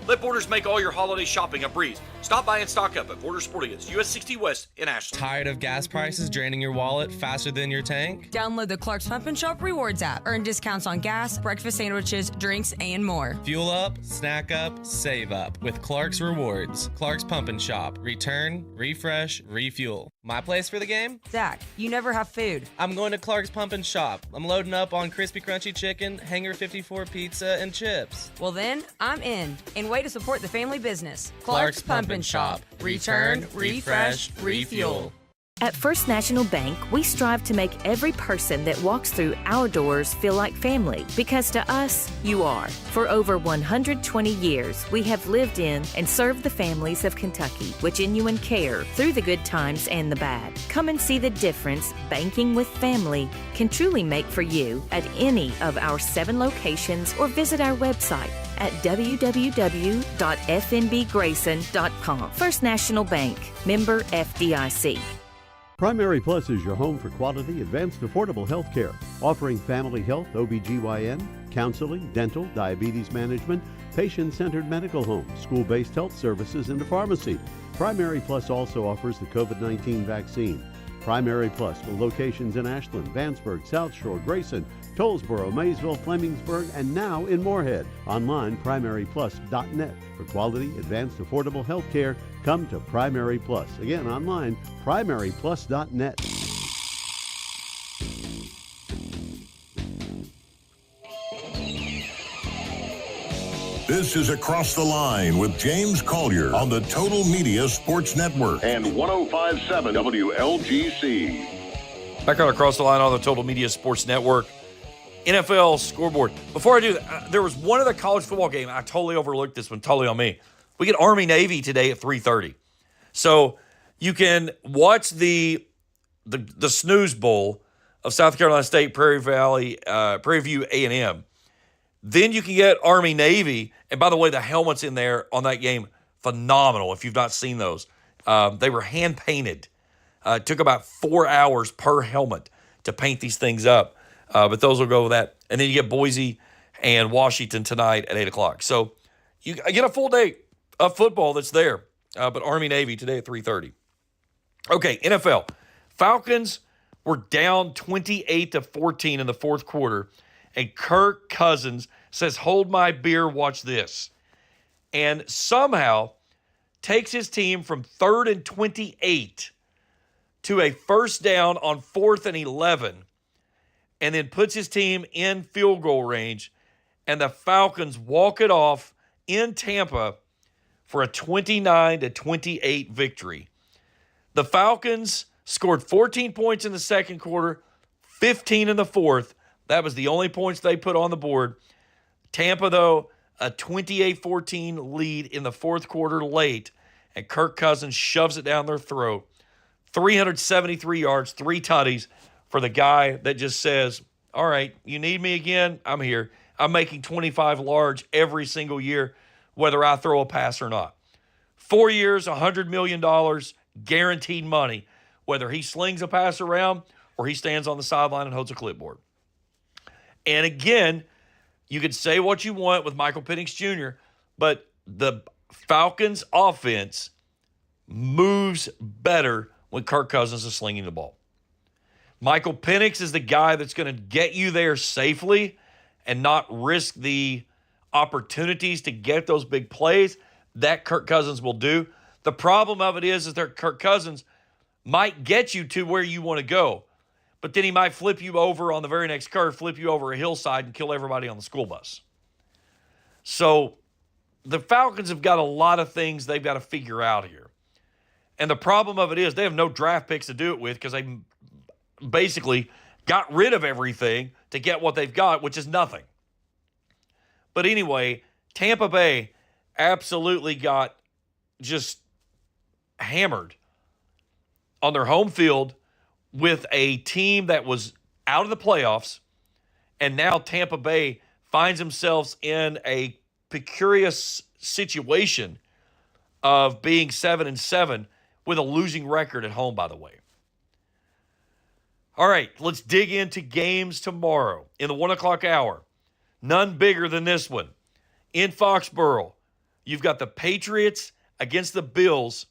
Let Borders make all your holiday shopping a breeze. Stop by and stock up at Borders Sporting Goods, US 60 West in Ashland. Tired of gas prices draining your wallet faster than your tank? Download the Clark's Pump and Shop Rewards app. Earn discounts on gas, breakfast sandwiches, drinks, and more. Fuel up, snack up, save up with Clark's Rewards. Clark's Pump and Shop. Return, refresh, refuel. My place for the game? Zach, you never have food. I'm going to Clark's Pump and Shop. I'm loading up on crispy crunchy chicken, Hanger 54 pizza, and chips. Well then, I'm in. And way to support the family business. Clark's Pump and Shop. Return, refresh, refuel. At First National Bank, we strive to make every person that walks through our doors feel like family, because to us, you are. For over 120 years, we have lived in and served the families of Kentucky with genuine care through the good times and the bad. Come and see the difference banking with family can truly make for you at any of our 7 locations, or visit our website at www.fnbgrayson.com. First National Bank, member FDIC. Primary Plus is your home for quality, advanced, affordable health care, offering family health, OBGYN, counseling, dental, diabetes management, patient-centered medical homes, school-based health services, and a pharmacy. Primary Plus also offers the COVID-19 vaccine. Primary Plus with locations in Ashland, Vanceburg, South Shore, Grayson, Tollsboro, Maysville, Flemingsburg, and now in Moorhead. Online, primaryplus.net. For quality, advanced, affordable health care, come to Primary Plus. Again, online, primaryplus.net. This is Across the Line with James Collier on the Total Media Sports Network and 105.7 WLGC. Back on Across the Line on the Total Media Sports Network. NFL scoreboard. Before I do that, there was one of the college football game. I totally overlooked this one. Totally on me. We get Army-Navy today at 3:30. So you can watch the Snooze Bowl of South Carolina State, Prairie View A&M. Then you can get Army-Navy. And by the way, the helmets in there on that game, phenomenal if you've not seen those. They were hand-painted. It took about 4 hours per helmet to paint these things up. But those will go with that. And then you get Boise and Washington tonight at 8 o'clock. So you get a full day of football that's there. But Army-Navy today at 3:30. Okay, NFL. Falcons were down 28-14 in the fourth quarter. And Kirk Cousins says, hold my beer, watch this. And somehow takes his team from 3rd and 28 to a first down on 4th and 11. And then puts his team in field goal range. And the Falcons walk it off in Tampa for a 29-28 victory. The Falcons scored 14 points in the second quarter, 15 in the fourth. That was the only points they put on the board. Tampa, though, a 28-14 lead in the fourth quarter late, and Kirk Cousins shoves it down their throat. 373 yards, 3 tutties for the guy that just says, all right, you need me again? I'm here. I'm making 25 large every single year, whether I throw a pass or not. 4 years, $100 million, guaranteed money, whether he slings a pass around or he stands on the sideline and holds a clipboard. And again, you could say what you want with Michael Penix Jr., but the Falcons' offense moves better when Kirk Cousins is slinging the ball. Michael Penix is the guy that's going to get you there safely and not risk the opportunities to get those big plays. That Kirk Cousins will do. The problem of it is that Kirk Cousins might get you to where you want to go, but then he might flip you over on the very next curve, flip you over a hillside, and kill everybody on the school bus. So the Falcons have got a lot of things they've got to figure out here. And the problem of it is they have no draft picks to do it with because they basically got rid of everything to get what they've got, which is nothing. But anyway, Tampa Bay absolutely got just hammered on their home field with a team that was out of the playoffs, and now Tampa Bay finds themselves in a precarious situation of being 7-7 with a losing record at home, by the way. All right, let's dig into games tomorrow in the 1 o'clock hour. None bigger than this one. In Foxborough, you've got the Patriots against the Bills,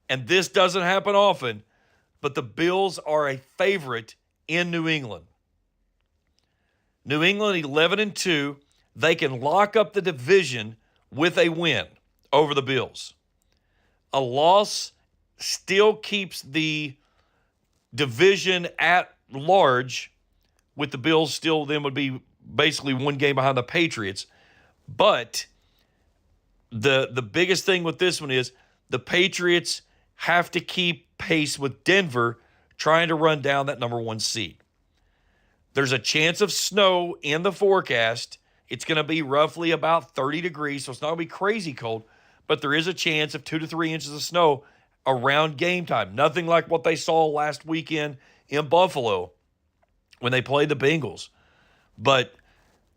and this doesn't happen often, but the Bills are a favorite in New England. New England 11-2. They can lock up the division with a win over the Bills. A loss still keeps the division at large, with the Bills still then would be basically one game behind the Patriots. But the biggest thing with this one is the Patriots have to keep pace with Denver trying to run down that number 1 seed. There's a chance of snow in the forecast. It's going to be roughly about 30 degrees, so it's not going to be crazy cold, but there is a chance of 2 to 3 inches of snow around game time. Nothing like what they saw last weekend in Buffalo when they played the Bengals. But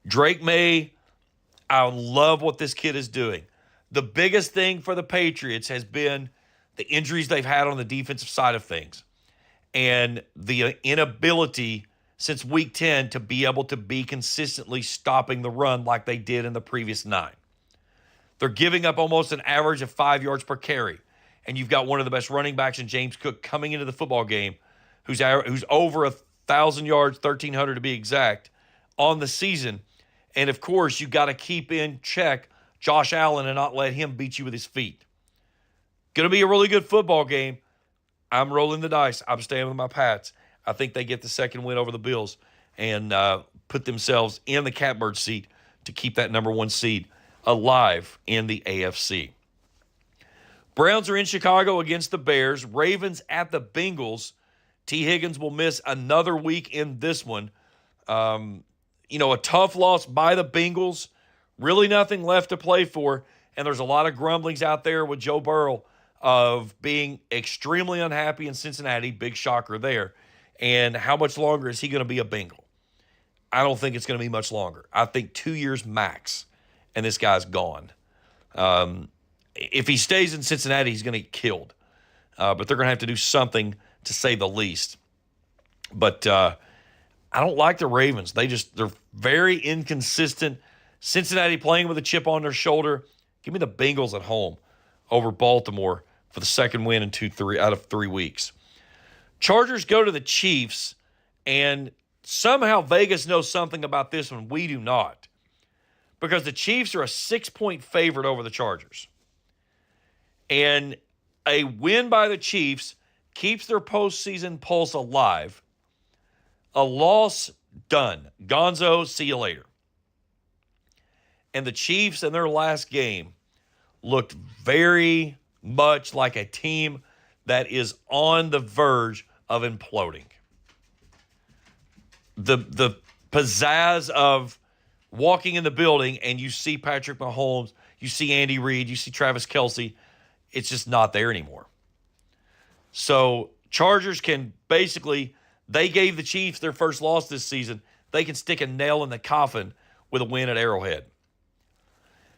Drake May, I love what this kid is doing. The biggest thing for the Patriots has been the injuries they've had on the defensive side of things and the inability since week 10 to be able to be consistently stopping the run like they did in the previous 9. They're giving up almost an average of 5 yards per carry, and you've got one of the best running backs in James Cook coming into the football game who's over 1,000 yards, 1,300 to be exact, on the season. And, of course, you got to keep in check Josh Allen and not let him beat you with his feet. Going to be a really good football game. I'm rolling the dice. I'm staying with my Pats. I think they get the second win over the Bills and put themselves in the catbird seat to keep that number 1 seed alive in the AFC. Browns are in Chicago against the Bears. Ravens at the Bengals. T. Higgins will miss another week in this one. A tough loss by the Bengals. Really nothing left to play for. And there's a lot of grumblings out there with Joe Burrow of being extremely unhappy in Cincinnati. Big shocker there. And how much longer is he going to be a Bengal? I don't think it's going to be much longer. I think 2 years max, and this guy's gone. If he stays in Cincinnati, he's going to get killed. But they're going to have to do something, to say the least. But I don't like the Ravens. They're very inconsistent. Cincinnati playing with a chip on their shoulder. Give me the Bengals at home over Baltimore for the second win in 3 out of 3 weeks. Chargers go to the Chiefs, and somehow Vegas knows something about this one. We do not. Because the Chiefs are a 6-point favorite over the Chargers. And a win by the Chiefs keeps their postseason pulse alive. A loss, done. Gonzo, see you later. And the Chiefs in their last game looked very much like a team that is on the verge of imploding. The pizzazz of walking in the building and you see Patrick Mahomes, you see Andy Reid, you see Travis Kelce, it's just not there anymore. So Chargers can basically, they gave the Chiefs their first loss this season. They can stick a nail in the coffin with a win at Arrowhead.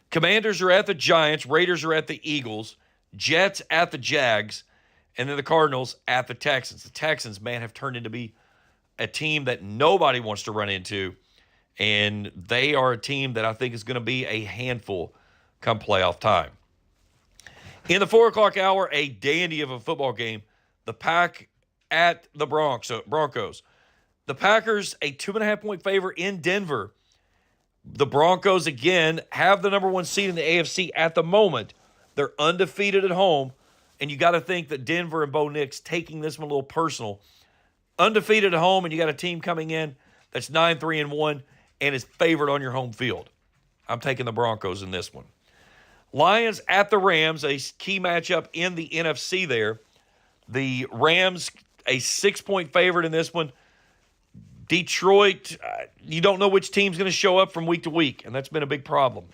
Commanders are at the Giants. Raiders are at the Eagles. Jets at the Jags. And then the Cardinals at the Texans. The Texans, man, have turned into be a team that nobody wants to run into. And they are a team that I think is going to be a handful come playoff time. In the 4 o'clock hour, a dandy of a football game. The Pack at the Broncos. The Packers, a 2.5-point favorite in Denver. The Broncos, again, have the number 1 seed in the AFC at the moment. They're undefeated at home. And you got to think that Denver and Bo Nix taking this one a little personal. Undefeated at home, and you got a team coming in that's 9-3-1 and is favored on your home field. I'm taking the Broncos in this one. Lions at the Rams, a key matchup in the NFC there. The Rams, a 6-point favorite in this one. Detroit, you don't know which team's going to show up from week to week, and that's been a big problem.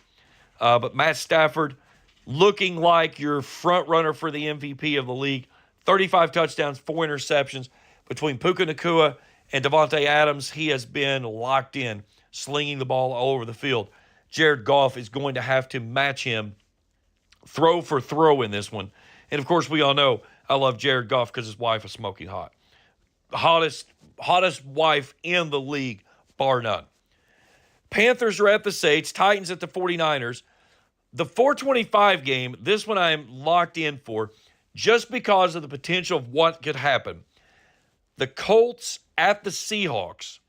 But Matt Stafford looking like your front runner for the MVP of the league. 35 touchdowns, 4 interceptions. Between Puka Nacua and Devontae Adams, he has been locked in, slinging the ball all over the field. Jared Goff is going to have to match him throw for throw in this one. And, of course, we all know I love Jared Goff because his wife is smoking hot. Hottest wife in the league, bar none. Panthers are at the Saints. Titans at the 49ers. The 425 game, this one I'm locked in for just because of the potential of what could happen. The Colts at the Seahawks.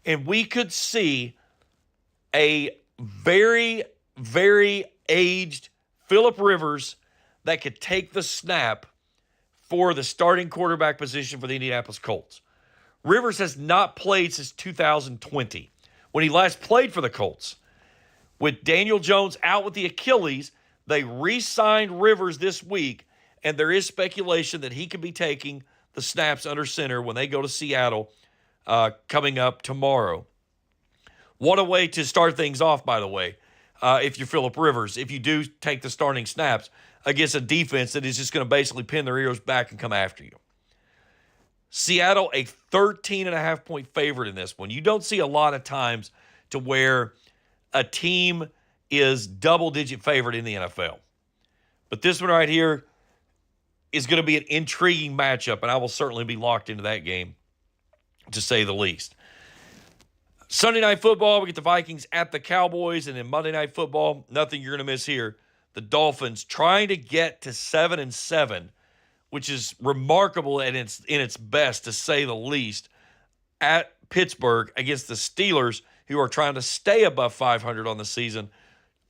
And we could see a very, very aged Phillip Rivers that could take the snap for the starting quarterback position for the Indianapolis Colts. Rivers has not played since 2020, when he last played for the Colts. With Daniel Jones out with the Achilles, they re-signed Rivers this week, and there is speculation that he could be taking the snaps under center when they go to Seattle coming up tomorrow. What a way to start things off, by the way, if you're Phillip Rivers, if you do take the starting snaps against a defense that is just going to basically pin their ears back and come after you. Seattle, a 13.5-point favorite in this one. You don't see a lot of times to where a team is double-digit favorite in the NFL. But this one right here is going to be an intriguing matchup, and I will certainly be locked into that game, to say the least. Sunday Night Football, we get the Vikings at the Cowboys, and then Monday Night Football, nothing you're going to miss here. The Dolphins trying to get to 7-7 which is remarkable and it's in its best, to say the least, at Pittsburgh against the Steelers, who are trying to stay above 500 on the season.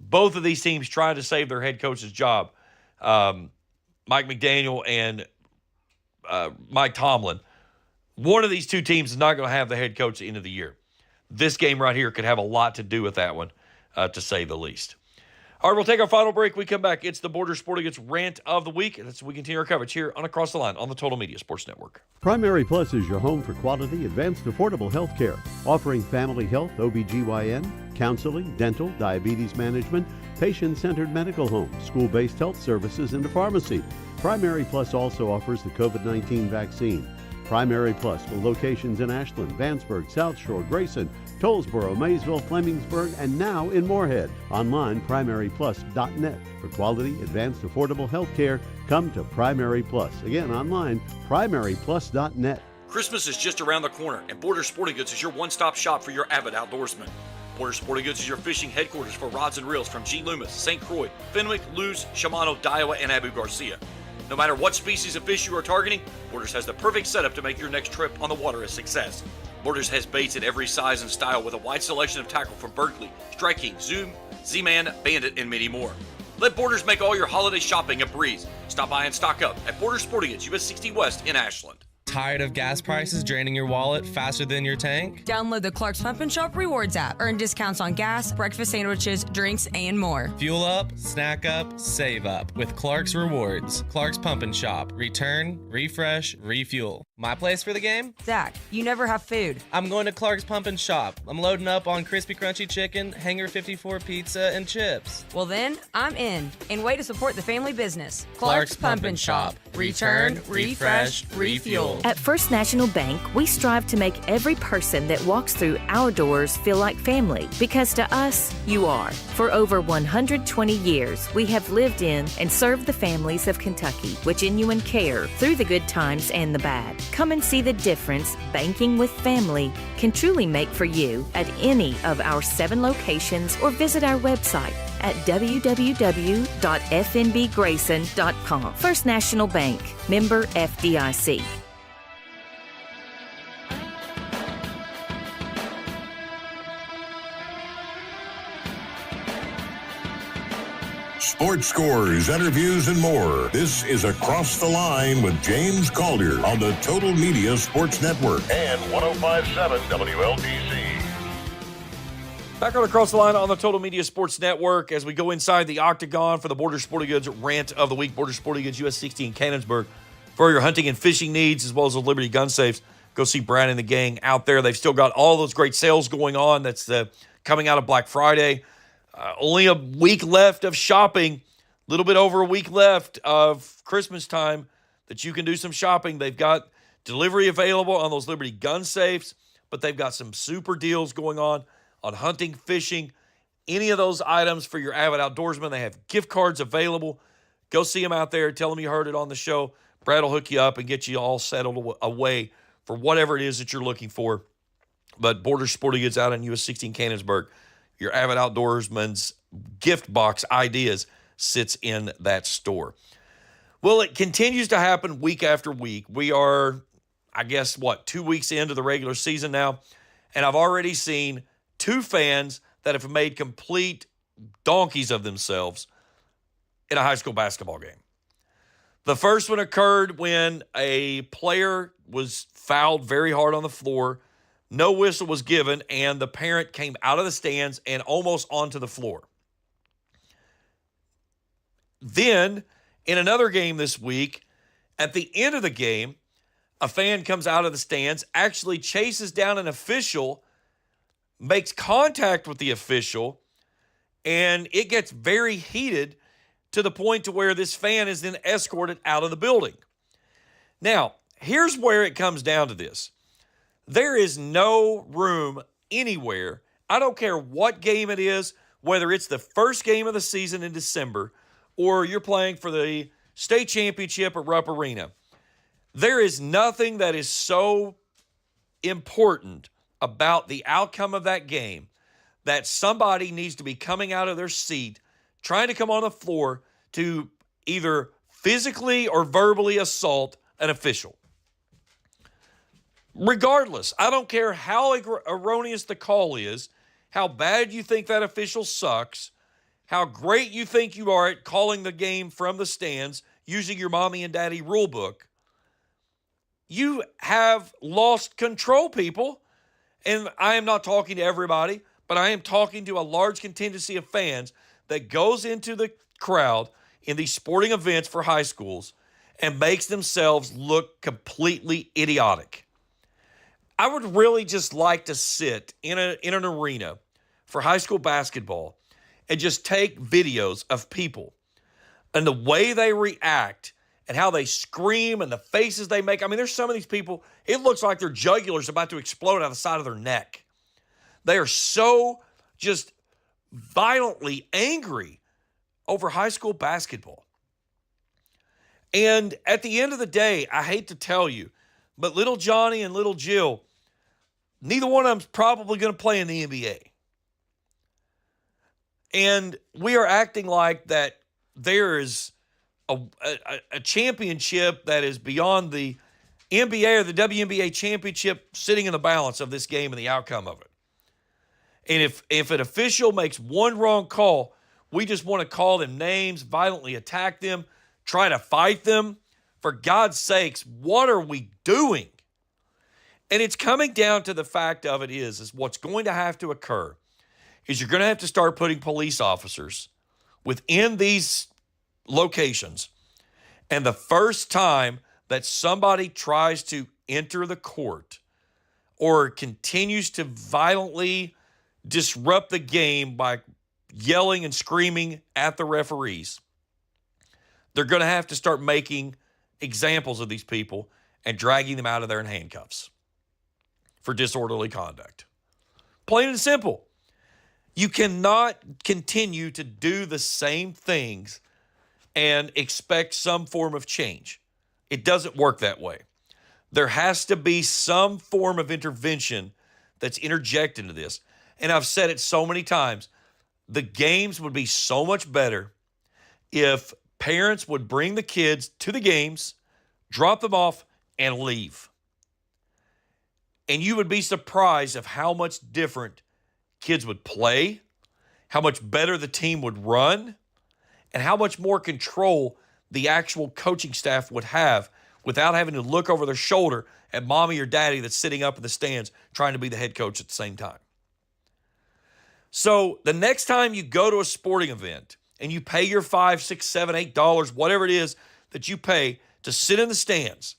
Both of these teams trying to save their head coach's job. Mike McDaniel and Mike Tomlin. One of these two teams is not going to have the head coach at the end of the year. This game right here could have a lot to do with that one, to say the least. All right, we'll take our final break. We come back. It's the Borders Sporting Goods Rant of the Week. And we continue our coverage here on Across the Line on the Total Media Sports Network. Primary Plus is your home for quality, advanced, affordable health care, offering family health, OBGYN, counseling, dental, diabetes management, patient-centered medical homes, school-based health services, and a pharmacy. Primary Plus also offers the COVID-19 vaccine. Primary Plus with locations in Ashland, Vanceburg, South Shore, Grayson, Tollsboro, Maysville, Flemingsburg, and now in Moorhead. Online, primaryplus.net. For quality, advanced, affordable health care, come to Primary Plus. Again, online, primaryplus.net. Christmas is just around the corner, and Borders Sporting Goods is your one-stop shop for your avid outdoorsman. Borders Sporting Goods is your fishing headquarters for rods and reels from G. Loomis, St. Croix, Fenwick, Lewes, Shimano, Daiwa, and Abu Garcia. No matter what species of fish you are targeting, Borders has the perfect setup to make your next trip on the water a success. Borders has baits in every size and style with a wide selection of tackle from Berkley, Strike King, Zoom, Z-Man, Bandit, and many more. Let Borders make all your holiday shopping a breeze. Stop by and stock up at Borders Sporting Goods, US 60 West in Ashland. Tired of gas prices draining your wallet faster than your tank? Download the Clark's Pump and Shop Rewards app. Earn discounts on gas, breakfast sandwiches, drinks, and more. Fuel up, snack up, save up with Clark's Rewards. Clark's Pump and Shop. Return, refresh, refuel. My place for the game? Zach, you never have food. I'm going to Clark's Pump and Shop. I'm loading up on crispy crunchy chicken, Hanger 54 pizza, and chips. Well then, I'm in. And way to support the family business. Clark's Pump and Shop. Return, refresh, refuel. At First National Bank, we strive to make every person that walks through our doors feel like family, because to us, you are. For over 120 years, we have lived in and served the families of Kentucky with genuine care through the good times and the bad. Come and see the difference banking with family can truly make for you at any of our 7 locations, or visit our website at www.fnbgrayson.com. First National Bank, member FDIC. Sports scores, interviews, and more. This is Across the Line with James Collier on the Total Media Sports Network and 105.7 WLDC. Back on Across the Line on the Total Media Sports Network as we go inside the Octagon for the Borders Sporting Goods Rant of the Week. Borders Sporting Goods US 60 in Cannonsburg for your hunting and fishing needs, as well as the Liberty Gun Safes. Go see Brad and the gang out there. They've still got all those great sales going on. That's coming out of Black Friday. Only a week left of shopping, a little bit over a week left of Christmas time that you can do some shopping. They've got delivery available on those Liberty Gun Safes, but they've got some super deals going on hunting, fishing, any of those items for your avid outdoorsman. They have gift cards available. Go see them out there. Tell them you heard it on the show. Brad will hook you up and get you all settled away for whatever it is that you're looking for. But Borders Sporting Goods out in US 16 Cannonsburg, your avid outdoorsman's gift box ideas sits in that store. Well, it continues to happen week after week. We are, 2 weeks into the regular season now, and I've already seen 2 fans that have made complete donkeys of themselves in a high school basketball game. The first one occurred when a player was fouled very hard on the floor. No whistle was given, and the parent came out of the stands and almost onto the floor. Then, in another game this week, at the end of the game, a fan comes out of the stands, actually chases down an official, makes contact with the official, and it gets very heated to the point to where this fan is then escorted out of the building. Now, here's where it comes down to this. There is no room anywhere. I don't care what game it is, whether it's the first game of the season in December or you're playing for the state championship at Rupp Arena. There is nothing that is so important about the outcome of that game that somebody needs to be coming out of their seat, trying to come on the floor to either physically or verbally assault an official. Regardless, I don't care how erroneous the call is, how bad you think that official sucks, how great you think you are at calling the game from the stands using your mommy and daddy rule book. You have lost control, people. And I am not talking to everybody, but I am talking to a large contingency of fans that goes into the crowd in these sporting events for high schools and makes themselves look completely idiotic. I would really just like to sit in an arena for high school basketball and just take videos of people and the way they react and how they scream and the faces they make. I mean, there's some of these people, it looks like their jugular's about to explode out the side of their neck. They are so just violently angry over high school basketball. And at the end of the day, I hate to tell you, but little Johnny and little Jill, neither one of them's probably going to play in the NBA. And we are acting like that there is a championship that is beyond the NBA or the WNBA championship sitting in the balance of this game and the outcome of it. And if an official makes one wrong call, we just want to call them names, violently attack them, try to fight them. For God's sakes, what are we doing? And it's coming down to the fact of it is what's going to have to occur is you're going to have to start putting police officers within these locations. And the first time that somebody tries to enter the court or continues to violently disrupt the game by yelling and screaming at the referees, they're going to have to start making examples of these people and dragging them out of there in handcuffs for disorderly conduct. Plain and simple. You cannot continue to do the same things and expect some form of change. It doesn't work that way. There has to be some form of intervention that's interjected into this. And I've said it so many times, the games would be so much better if parents would bring the kids to the games, drop them off, and leave. And you would be surprised of how much different kids would play, how much better the team would run, and how much more control the actual coaching staff would have without having to look over their shoulder at mommy or daddy that's sitting up in the stands trying to be the head coach at the same time. So the next time you go to a sporting event and you pay your $5, $6, $7, $8, whatever it is that you pay to sit in the stands,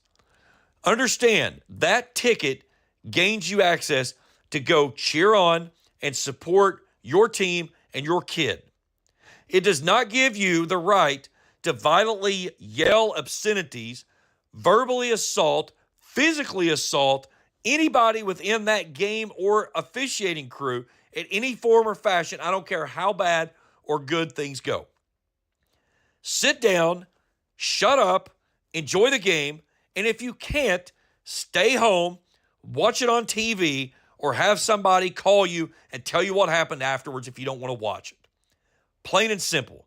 understand that ticket gains you access to go cheer on and support your team and your kid. It does not give you the right to violently yell obscenities, verbally assault, physically assault anybody within that game or officiating crew in any form or fashion. I don't care how bad or good things go. Sit down, shut up, enjoy the game, and if you can't, stay home, watch it on TV, or have somebody call you and tell you what happened afterwards if you don't want to watch it. Plain and simple.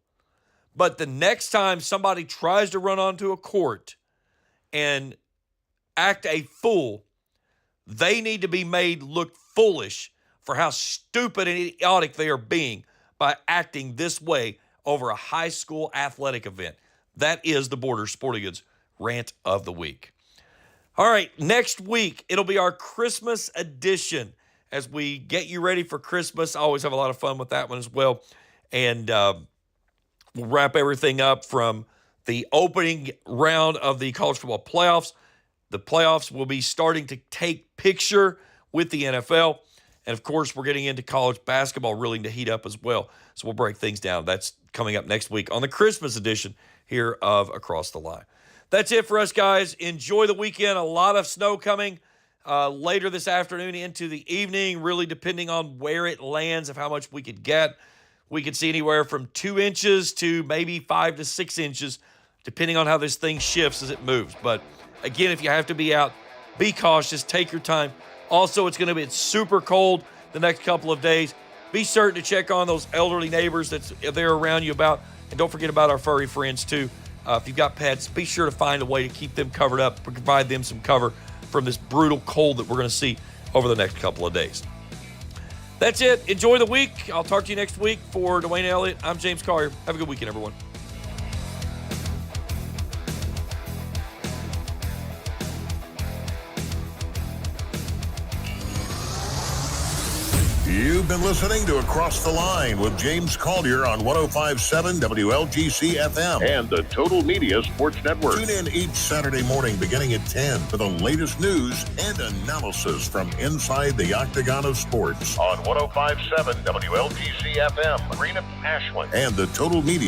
But the next time somebody tries to run onto a court and act a fool, they need to be made look foolish for how stupid and idiotic they are being by acting this way over a high school athletic event. That is the Borders Sporting Goods Rant of the Week. All right, next week, it'll be our Christmas edition as we get you ready for Christmas. I always have a lot of fun with that one as well. And we'll wrap everything up from the opening round of the college football playoffs. The playoffs will be starting to take picture with the NFL. And, of course, we're getting into college basketball really to heat up as well. So we'll break things down. That's coming up next week on the Christmas edition here of Across the Line. That's it for us, guys. Enjoy the weekend. A lot of snow coming later this afternoon into the evening, really depending on where it lands of how much we could get. We could see anywhere from 2 inches to maybe 5 to 6 inches, depending on how this thing shifts as it moves. But, again, if you have to be out, be cautious. Take your time. Also, it's going to be super cold the next couple of days. Be certain to check on those elderly neighbors that's there around you about. And don't forget about our furry friends, too. If you've got pets, be sure to find a way to keep them covered up, provide them some cover from this brutal cold that we're going to see over the next couple of days. That's it. Enjoy the week. I'll talk to you next week. For Dwayne Elliott, I'm James Collier. Have a good weekend, everyone. You've been listening to Across the Line with James Collier on 105.7 WLGC FM and the Total Media Sports Network. Tune in each Saturday morning beginning at 10 for the latest news and analysis from inside the Octagon of Sports on 105.7 WLGC FM, Marina, Ashland, and the Total Media